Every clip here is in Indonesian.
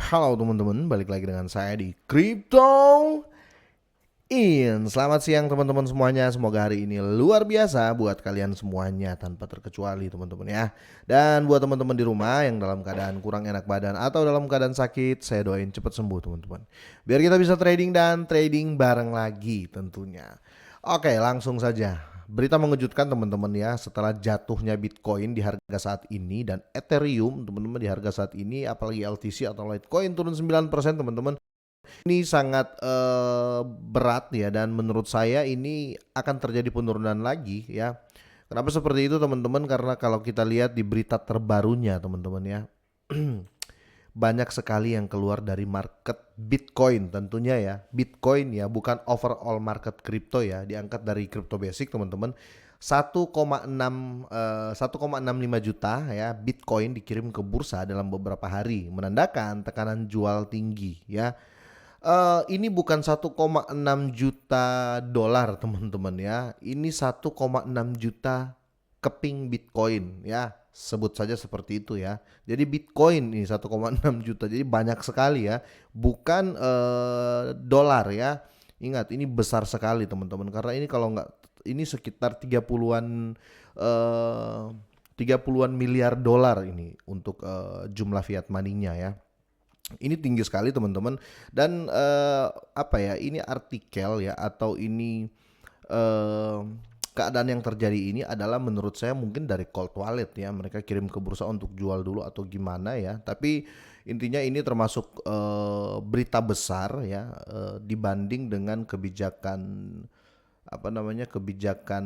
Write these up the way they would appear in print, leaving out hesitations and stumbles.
Halo teman-teman, balik lagi dengan saya di Crypto In. Selamat siang teman-teman semuanya. Semoga hari ini luar biasa buat kalian semuanya tanpa terkecuali teman-teman ya. Dan buat teman-teman di rumah yang dalam keadaan kurang enak badan atau dalam keadaan sakit, saya doain cepat sembuh teman-teman. Biar kita bisa trading dan trading bareng lagi tentunya. Oke, langsung saja. Berita mengejutkan teman-teman ya, setelah jatuhnya Bitcoin di harga saat ini dan Ethereum teman-teman di harga saat ini, apalagi LTC atau Litecoin turun 9% teman-teman. Ini sangat berat ya, dan menurut saya ini akan terjadi penurunan lagi ya. Kenapa seperti itu teman-teman? Karena kalau kita lihat di berita terbarunya teman-teman ya, banyak sekali yang keluar dari market Bitcoin tentunya ya. Bitcoin ya, bukan overall market kripto ya, diangkat dari Crypto Basic teman-teman. 1,65 juta ya Bitcoin dikirim ke bursa dalam beberapa hari, menandakan tekanan jual tinggi ya. Ini bukan 1,6 juta dolar teman-teman ya. Ini 1,6 juta keping Bitcoin ya. Sebut saja seperti itu ya. Jadi Bitcoin ini 1,6 juta. Jadi banyak sekali ya. Bukan dolar ya. Ingat ini besar sekali teman-teman. Karena ini kalau nggak, ini sekitar 30-an 30-an miliar dolar ini untuk jumlah fiat money-nya ya. Ini tinggi sekali teman-teman, dan apa ya, ini artikel ya, atau ini eh, keadaan yang terjadi ini adalah menurut saya mungkin dari cold wallet ya, mereka kirim ke bursa untuk jual dulu atau gimana ya. Tapi intinya ini termasuk berita besar ya, dibanding dengan kebijakan, apa namanya, kebijakan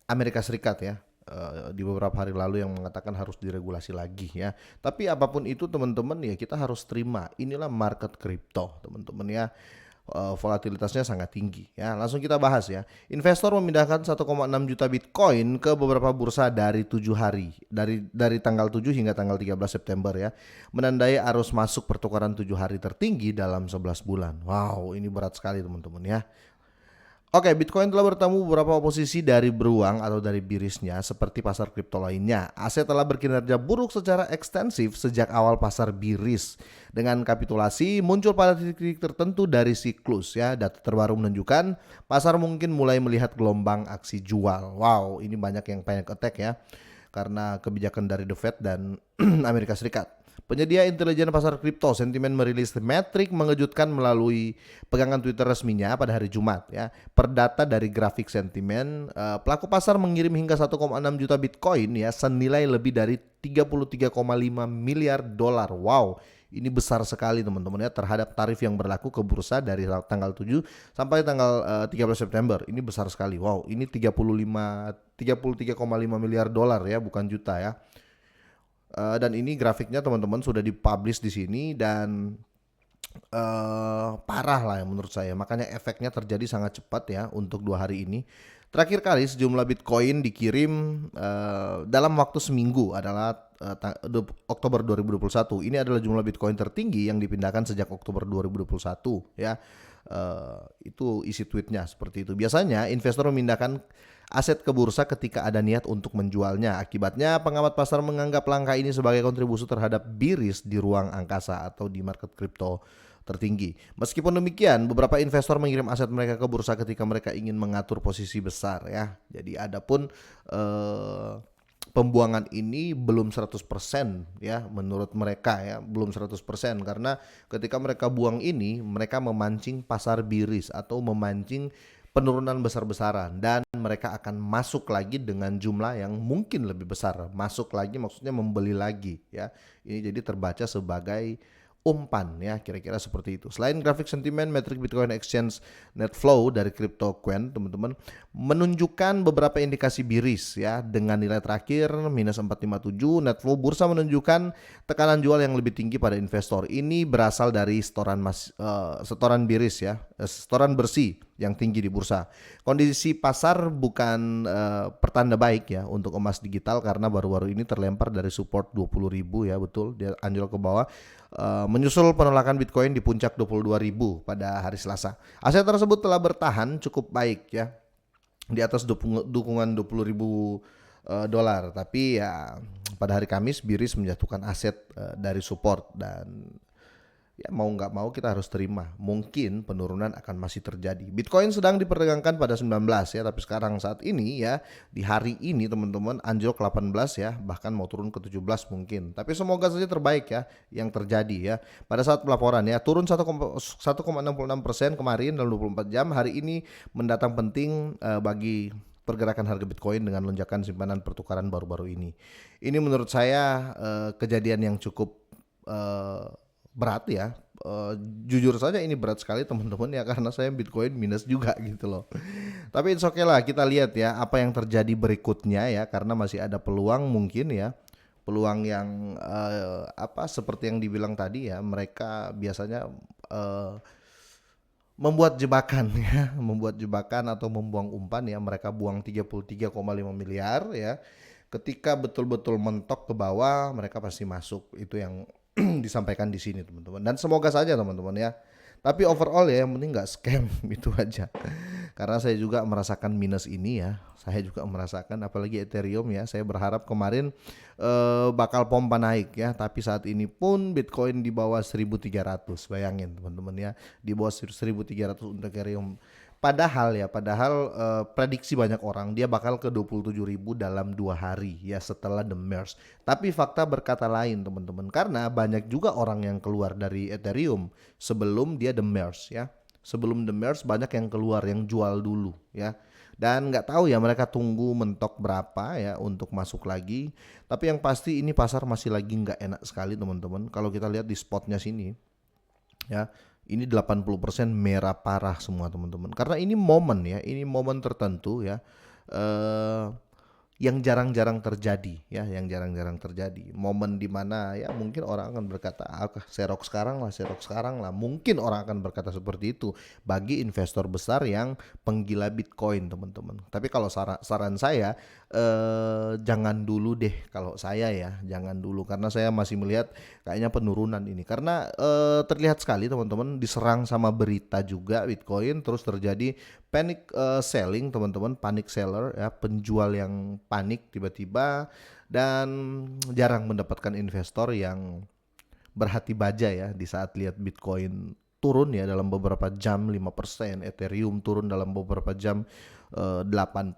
Amerika Serikat ya, di beberapa hari lalu yang mengatakan harus diregulasi lagi ya. Tapi apapun itu teman-teman ya, kita harus terima. Inilah market kripto teman-teman ya. Volatilitasnya sangat tinggi ya. Langsung kita bahas ya. Investor memindahkan 1,6 juta Bitcoin ke beberapa bursa dari 7 hari. Dari tanggal 7 hingga tanggal 13 September ya. Menandai arus masuk pertukaran 7 hari tertinggi dalam 11 bulan. Wow, ini berat sekali teman-teman ya. Oke, Bitcoin telah bertemu beberapa oposisi dari beruang atau dari birisnya seperti pasar kripto lainnya. Aset telah berkinerja buruk secara ekstensif sejak awal pasar biris. Dengan kapitulasi muncul pada titik-titik tertentu dari siklus ya. Data terbaru menunjukkan pasar mungkin mulai melihat gelombang aksi jual. Wow, ini banyak yang panic attack ya, karena kebijakan dari The Fed dan Amerika Serikat. Penyedia intelijen pasar kripto Sentiment merilis metrik mengejutkan melalui pegangan Twitter resminya pada hari Jumat ya. Per data dari grafik Sentiment, pelaku pasar mengirim hingga 1,6 juta Bitcoin ya, senilai lebih dari 33,5 miliar dolar. Wow, ini besar sekali teman-teman ya, terhadap tarif yang berlaku ke bursa dari tanggal 7 sampai tanggal 13 September. Ini besar sekali. Wow, ini 33,5 miliar dolar ya, bukan juta ya. Dan ini grafiknya teman-teman sudah dipublish di sini, dan parah lah ya menurut saya. Makanya efeknya terjadi sangat cepat ya untuk 2 hari ini. Terakhir kali sejumlah Bitcoin dikirim dalam waktu seminggu adalah Oktober 2021. Ini adalah jumlah Bitcoin tertinggi yang dipindahkan sejak Oktober 2021 ya. Itu isi tweetnya seperti itu. Biasanya investor memindahkan aset ke bursa ketika ada niat untuk menjualnya. Akibatnya pengamat pasar menganggap langkah ini sebagai kontribusi terhadap biris di ruang angkasa atau di market kripto tertinggi. Meskipun demikian, beberapa investor mengirim aset mereka ke bursa ketika mereka ingin mengatur posisi besar ya. Jadi adapun pembuangan ini belum 100% ya menurut mereka ya, belum 100% karena ketika mereka buang ini, mereka memancing pasar biris atau memancing penurunan besar-besaran, dan mereka akan masuk lagi dengan jumlah yang mungkin lebih besar. Masuk lagi maksudnya membeli lagi ya. Ini jadi terbaca sebagai umpan ya, kira-kira seperti itu. Selain grafik sentimen, metrik Bitcoin Exchange Net Flow dari CryptoQuant teman-teman menunjukkan beberapa indikasi biris ya, dengan nilai terakhir minus 457. Net Flow bursa menunjukkan tekanan jual yang lebih tinggi pada investor. Ini berasal dari setoran biris ya, setoran bersih yang tinggi di bursa. Kondisi pasar bukan pertanda baik ya untuk emas digital, karena baru-baru ini terlempar dari support 20.000 ya, betul dia anjlok ke bawah. Menyusul penolakan Bitcoin di puncak 22.000 pada hari Selasa. Aset tersebut telah bertahan cukup baik ya di atas dukungan 20.000 dolar. Tapi ya pada hari Kamis biris menjatuhkan aset dari support, dan ya mau nggak mau kita harus terima. Mungkin penurunan akan masih terjadi. Bitcoin sedang diperdagangkan pada 19 ya, tapi sekarang saat ini ya di hari ini teman-teman anjlok 18 ya, bahkan mau turun ke 17 mungkin. Tapi semoga saja terbaik ya yang terjadi ya. Pada saat pelaporan ya turun 1,66% kemarin dalam 24 jam. Hari ini mendatang penting bagi pergerakan harga Bitcoin dengan lonjakan simpanan pertukaran baru-baru ini. Ini menurut saya kejadian yang cukup berat ya. Jujur saja ini berat sekali teman-teman ya, karena saya Bitcoin minus juga gitu loh. Tapi it's okay lah, kita lihat ya apa yang terjadi berikutnya ya, karena masih ada peluang mungkin ya. Peluang yang seperti yang dibilang tadi ya, mereka biasanya membuat jebakan ya, membuat jebakan atau membuang umpan ya. Mereka buang 33,5 miliar ya. Ketika betul-betul mentok ke bawah, mereka pasti masuk. Itu yang disampaikan di sini teman-teman. Dan semoga saja teman-teman ya. Tapi overall ya yang penting nggak scam itu aja. Karena saya juga merasakan minus ini ya. Saya juga merasakan apalagi Ethereum ya. Saya berharap kemarin bakal pompa naik ya. Tapi saat ini pun Bitcoin di bawah 1.300. Bayangin teman-teman ya. Di bawah 1.300 untuk Ethereum. Padahal prediksi banyak orang dia bakal ke 27.000 dalam 2 hari ya setelah the merge. Tapi fakta berkata lain teman-teman, karena banyak juga orang yang keluar dari Ethereum sebelum dia the merge ya. Sebelum the merge banyak yang keluar, yang jual dulu ya. Dan nggak tahu ya mereka tunggu mentok berapa ya untuk masuk lagi. Tapi yang pasti ini pasar masih lagi nggak enak sekali teman-teman. Kalau kita lihat di spotnya sini ya, ini 80% merah parah semua teman-teman. Karena ini momen ya, ini momen tertentu ya. Yang jarang-jarang terjadi ya, yang jarang-jarang terjadi. Momen dimana ya mungkin orang akan berkata, serok sekarang lah. Mungkin orang akan berkata seperti itu bagi investor besar yang penggila Bitcoin teman-teman. Tapi kalau saran saya jangan dulu deh kalau saya ya, jangan dulu, karena saya masih melihat kayaknya penurunan ini. Karena terlihat sekali teman-teman diserang sama berita juga Bitcoin, terus terjadi panic selling teman-teman, panic seller ya, penjual yang panik tiba-tiba, dan jarang mendapatkan investor yang berhati baja ya di saat lihat Bitcoin turun ya dalam beberapa jam 5%, Ethereum turun dalam beberapa jam 8%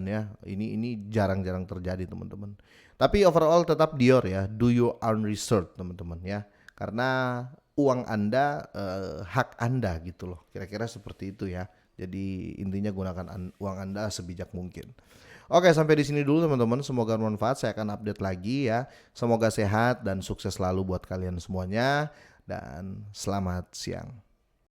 ya. Ini jarang-jarang terjadi teman-teman. Tapi overall tetap Dior ya, do your own research teman-teman ya. Karena uang Anda hak Anda gitu loh. Kira-kira seperti itu ya. Jadi intinya gunakan uang Anda sebijak mungkin. Oke, sampai di sini dulu teman-teman. Semoga bermanfaat. Saya akan update lagi ya. Semoga sehat dan sukses selalu buat kalian semuanya. Dan selamat siang.